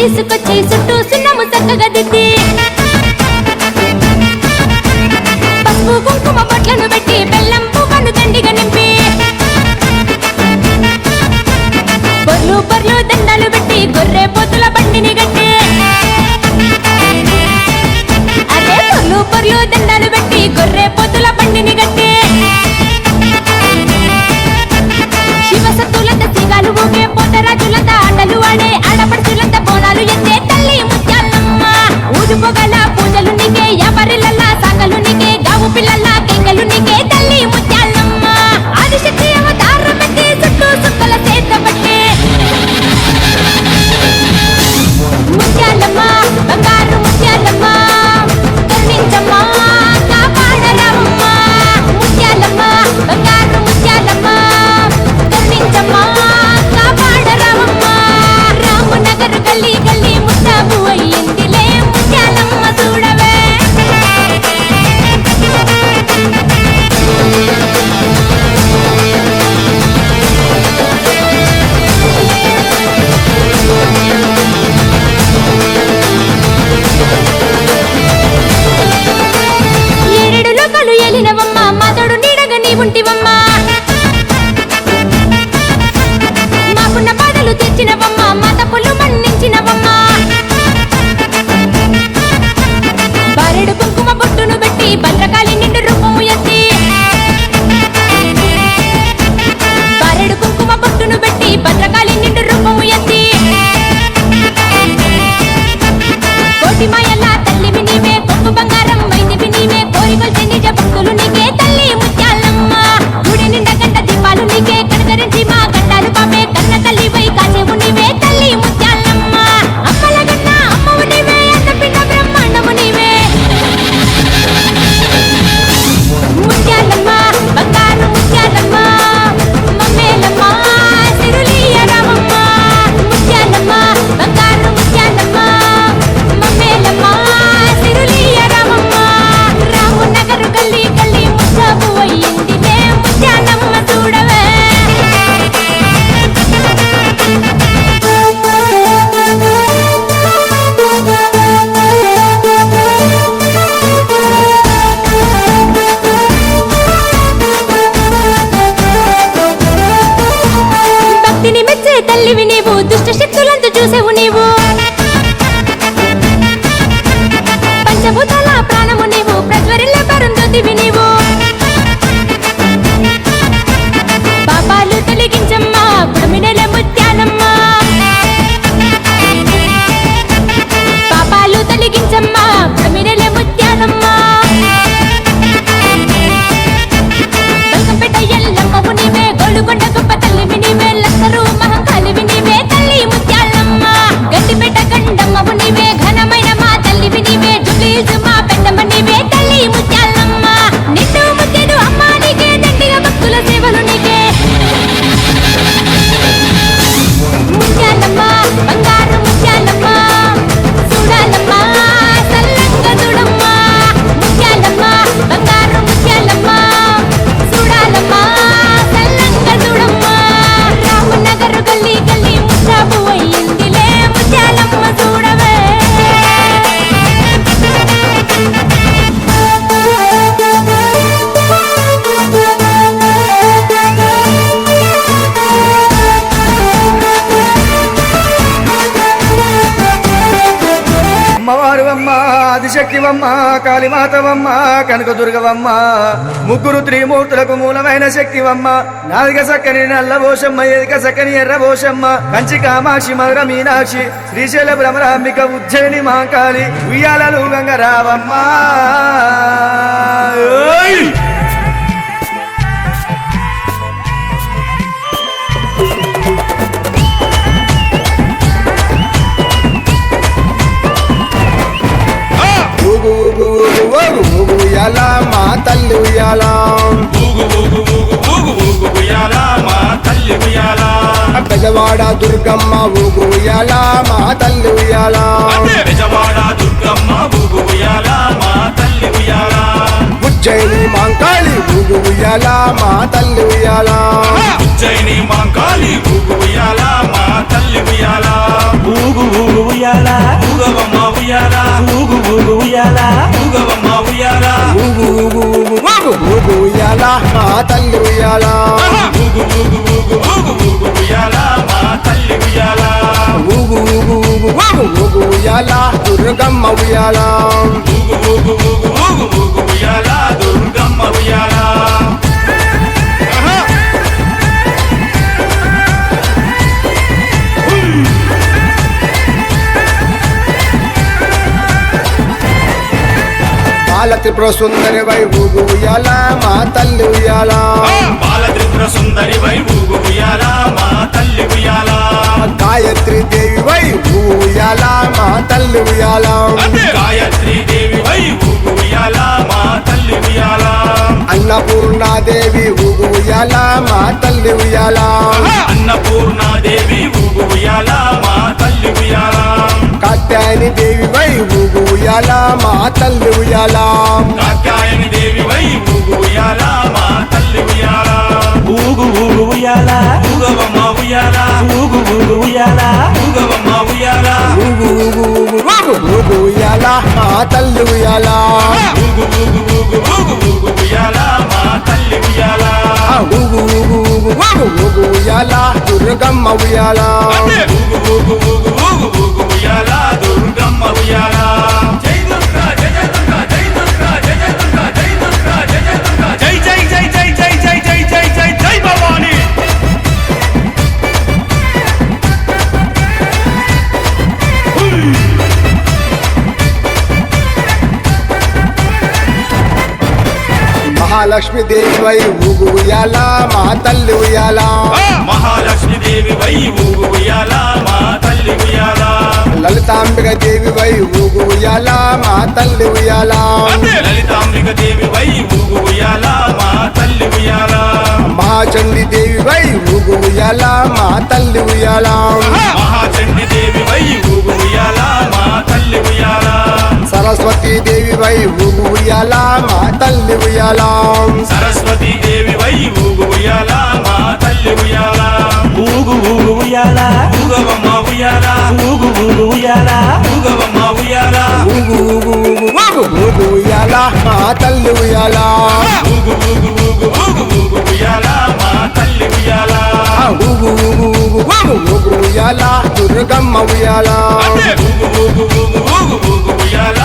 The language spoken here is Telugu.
తీసుకొచ్చి చుట్టూ సున్నము చక్కగా దిద్ది పసుపు కుంకుమ బొట్లను పెట్టి బెల్లం పువ్వును దండిగా నింపి బొర్లు బొర్లు దండాలు పెట్టి గొర్రె పోతుల బండిని గట్టి అదే బొర్లు బొర్లు దండాలు పెట్టి గొర్రె పోతుల బండిని గట్టి శివసత్తులంత సిగాలు ఊగే పోతరాజులంత ఆటలు ఆడే ఆడపడుచులంత బోనాలు ఎత్తే తల్లి ముత్యాలమ్మ ఊదుపోగల పూజలు నీకే యాపరిలల్లా సాకలు నీకే గావు పిల్లల్లా కెంగలు నీకే తల్లి ముత్యాలమ్మ ఆదిశక్తి అవతారం ఎత్తి చుట్టూ సుక్కల చేత పట్టి ముత్యాలమ్మ బంగారు ముత్యాలమ్మ కరుణించమ్మ కాపాడరామమ్మ ముత్యాలమ్మ బంగారు ముత్యాలమ్మ కరుణించమ్మ కాపాడరామమ్మ రామనగర్ గల్లీ గల్లీ ముస్తాబు అయ్యిందిలే ముత్యాలమ్మ చూడవే ఏడేడు లోకాలు ఏలినవమ్మ మాతోడు నీడగా నీ ఉంటివమ్మ మాకున్న బాధలు తెచ్చినవమ్మ మా తప్పులు మన్నించినవమ్మ బారెడు కుంకుమ బొట్టును పెట్టి భద్రకాళి నిండు రూపము ఎత్తి బారెడు కుంకుమ బొట్టును పెట్టి భద్రకాళి నిండు రూపము ఎత్తి కోటి మాయల్లా తల్లివి నీవే కొంగు బంగారం వైదివి నీవే కోరికలు నిజ భక్తులు నీకే తల్లి ముత్యాలమ్మ గుడి నిండా గంట దీపాలు నీకే కనకరించి మా గంటాలు పాపే కన్న తల్లి వై కాసేవు నీవే తల్లి ముత్యాలమ్మ అమ్మల గన్న అమ్మవు నీవే అన్న పిన్న బ్రహ్మాండము నీవే ముత్యాలమ్మ బంగారు ముత్యాలమ్మ మమ్మేలమ్మ సిరులియ రామమ్మ ముత్యాలమ్మ బంగారు ముత్యాలమ్మ మమ్మేలమ్మ సిరులియ రామమ్మ రామనగర్ గల్లీ గల్లీ ముస్తాబు అయ్యిందిలే ముత్యాలమ్మ చూడవే భక్తిని మెచ్చే తల్లివి నీవు దుష్ట శక్తులంతా చూసేవు నీవు పంచభూతాల ప్రాణము నీవు ప్రజ్వరిల్లే పరుందొదివి నీవు పాపాలు తొలగించమ్మా పుడమినెల ముత్యాలమ్మ పాపాలు తొలగించమ్మా పుడమినెల ముత్యాలమ్మ బల్కంపేట ఎల్లమ్మవు నీవే గోల్కొండ గొప్ప తల్లివి నీవే లక్కరు మహంకాళివి నీవే తల్లి ముత్యాలమ్మ గండిపేట గండమ్మవు నీవే ఘనమైన మా తల్లివి నీవే జుబ్లీహిల్స్ మా పెద్దమ్మ నీవే తల్లి ముత్యాలమ్మ నిండు ముత్తెడు అమ్మ నీకే దండిగా భక్తుల సేవలు నీకే ముత్యాలమ్మ బంగారు ముత్యాలమ్మ చూడాలమ్మ సల్లంగా చూడమ్మ ముత్యాలమ్మ బంగారు ముత్యాలమ్మ చూడాలమ్మ సల్లంగా చూడమ్మ రామనగర్ గల్లీ గల్లీ ముస్తాబు అయ్యిందిలే ముత్యాలమ్మ చూడవే అమ్మవారువమ్మ ఆదిశక్తివమ్మ కాళీమాతవమ్మ కనకదుర్గవమ్మ ముగ్గురు త్రిమూర్తులకు మూలమైన శక్తివమ్మ నాలుగ సక్కని నల్లబోషమ్మ ఎదుక సక్కని ఎర్రబోషమ్మ కంచి కామాక్షి మధుర మీనాక్షి శ్రీశైల భ్రమరాంబిక ఉజ్జయిని మాంకాళి ఉయ్యాలలు గంగరావమ్మ ఓయ్! ఉయ్యాల మా తల్లి ఉయ్యాల బెజవాడ దుర్గమ్మ ఊగు ఉయ్యాల మా తల్లి ఉయ్యాల ఉజ్జయిని మాంకాళి ఊగు ఉయ్యాల మా తల్లి ఉయ్యాల ఉజ్జయిని మాంకాళి ఊగు ఉయ్యాల మా తల్లి ఉయ్యాల ఊగు ఊగు ఉయ్యాల మా తల్లి ఉయ్యాల ఊగు ఊగు ఊగు ఊగు ఊగు ఉయ్యాల మా తల్లి ఉయ్యాల ఊగు ఊగు ఊగు ఊగు ఊగు ఉయ్యాల దుర్గమ్మ ఉయ్యాల ఊగు ఊగు ఊగు ఊగు ఊగు ఉయ్యాల దుర్గమ్మ ఉయ్యాల బాల త్రిపుర సుందరి వై ఊగు ఉయ్యాల మా తల్లి ఉయ్యాల బాల త్రిపుర సుందరి వై ఊగు ఉయ్యాల మా తల్లి ఉయ్యాల గాయత్రి దేవి వై ఊగు ఉయ్యాల మా తల్లి ఉయ్యాల గాయత్రి దేవి వై ఊగు ఉయ్యాల మా తల్లి ఉయ్యాల అన్నపూర్ణాదేవి ఊగు ఉయ్యాల మా తల్లి ఉయ్యాల అన్నపూర్ణాదేవి ఊగు ఉయ్యాల మా తల్లి ఉయ్యాల కాత్యాయని దేవి వై ఊగు ఉయ్యాల మా తల్లి ఉయ్యాల కాత్యాయని దేవి వై ఊగు ఉయ్యాల మా తల్లి ఉయ్యాల ఊగు ఊగు ఉయ్యాల ఊగవమ్మ ఉయ్యాల ఊగు ఊగు ఉయ్యాల ఊగవమ్మ ఉయ్యాల ఊగు ఊగు ఊగు ఊగు ఊగు ఉయ్యాల మా తల్లి ఉయ్యాల ఊగు ఊగు ఊగు ఊగు ఊగు ఉయ్యాల మా తల్లి ఉయ్యాల ఊగు ఊగు ఊగు ఊగు ఊగు ఉయ్యాల దుర్గమ్మ ఉయ్యాల ఊగు ఊగు ఊగు ఊగు ఊగు ఉయ్యాల దుర్గమ్మ ఉయ్యాల జై దుర్గా జయ జయ దుర్గా జై దుర్గా జయ జయ దుర్గా జై దుర్గా జయ జయ దుర్గా జై జై జై జై జై జై జై జై జై జై భవాని మహాలక్ష్మి దేవి వై ఊగు ఉయ్యాల మా తల్లి ఉయ్యాల మహాలక్ష్మి దేవి వై ఊగు ఉయ్యాల మా తల్లి ఉయ్యాల లలితాంబిక దేవి వై ఊగు ఉయ్యాల మా తల్లి ఉయ్యాల లలితాంబిక దేవి వై ఊగు ఉయ్యాల మా తల్లి ఉయ్యాల మహాచండి దేవి వై ఊగు ఉయ్యాల మా తల్లి ఉయ్యాల మహాచండి దేవి వై ఊగు ఉయ్యాల మా తల్లి ఉయ్యాల సరస్వతి దేవి వై ఊగు ఉయ్యాల మా తల్లి ఉయ్యాల సరస్వతి దేవి వై ఊగు ఉయ్యాల మా తల్లి ఉయ్యాల ఊగు ఊగు ఉయ్యాల ఊగవమ్మ ఉయ్యాల ఊగు ఊగు ఉయ్యాల ఊగవమ్మ ఉయ్యాల ఊగు ఊగు ఊగు ఊగు ఊగు ఉయ్యాల మా తల్లి ఉయ్యాల ఊగు ఊగు ఊగు ఊగు ఊగు ఉయ్యాల మా తల్లి ఉయ్యాల ఊగు ఊగు ఊగు ఊగు ఊగు ఉయ్యాల దుర్గమ్మ ఉయ్యాల ఊగు ఊగు ఊగు ఊగు ఊగు ఉయ్యాల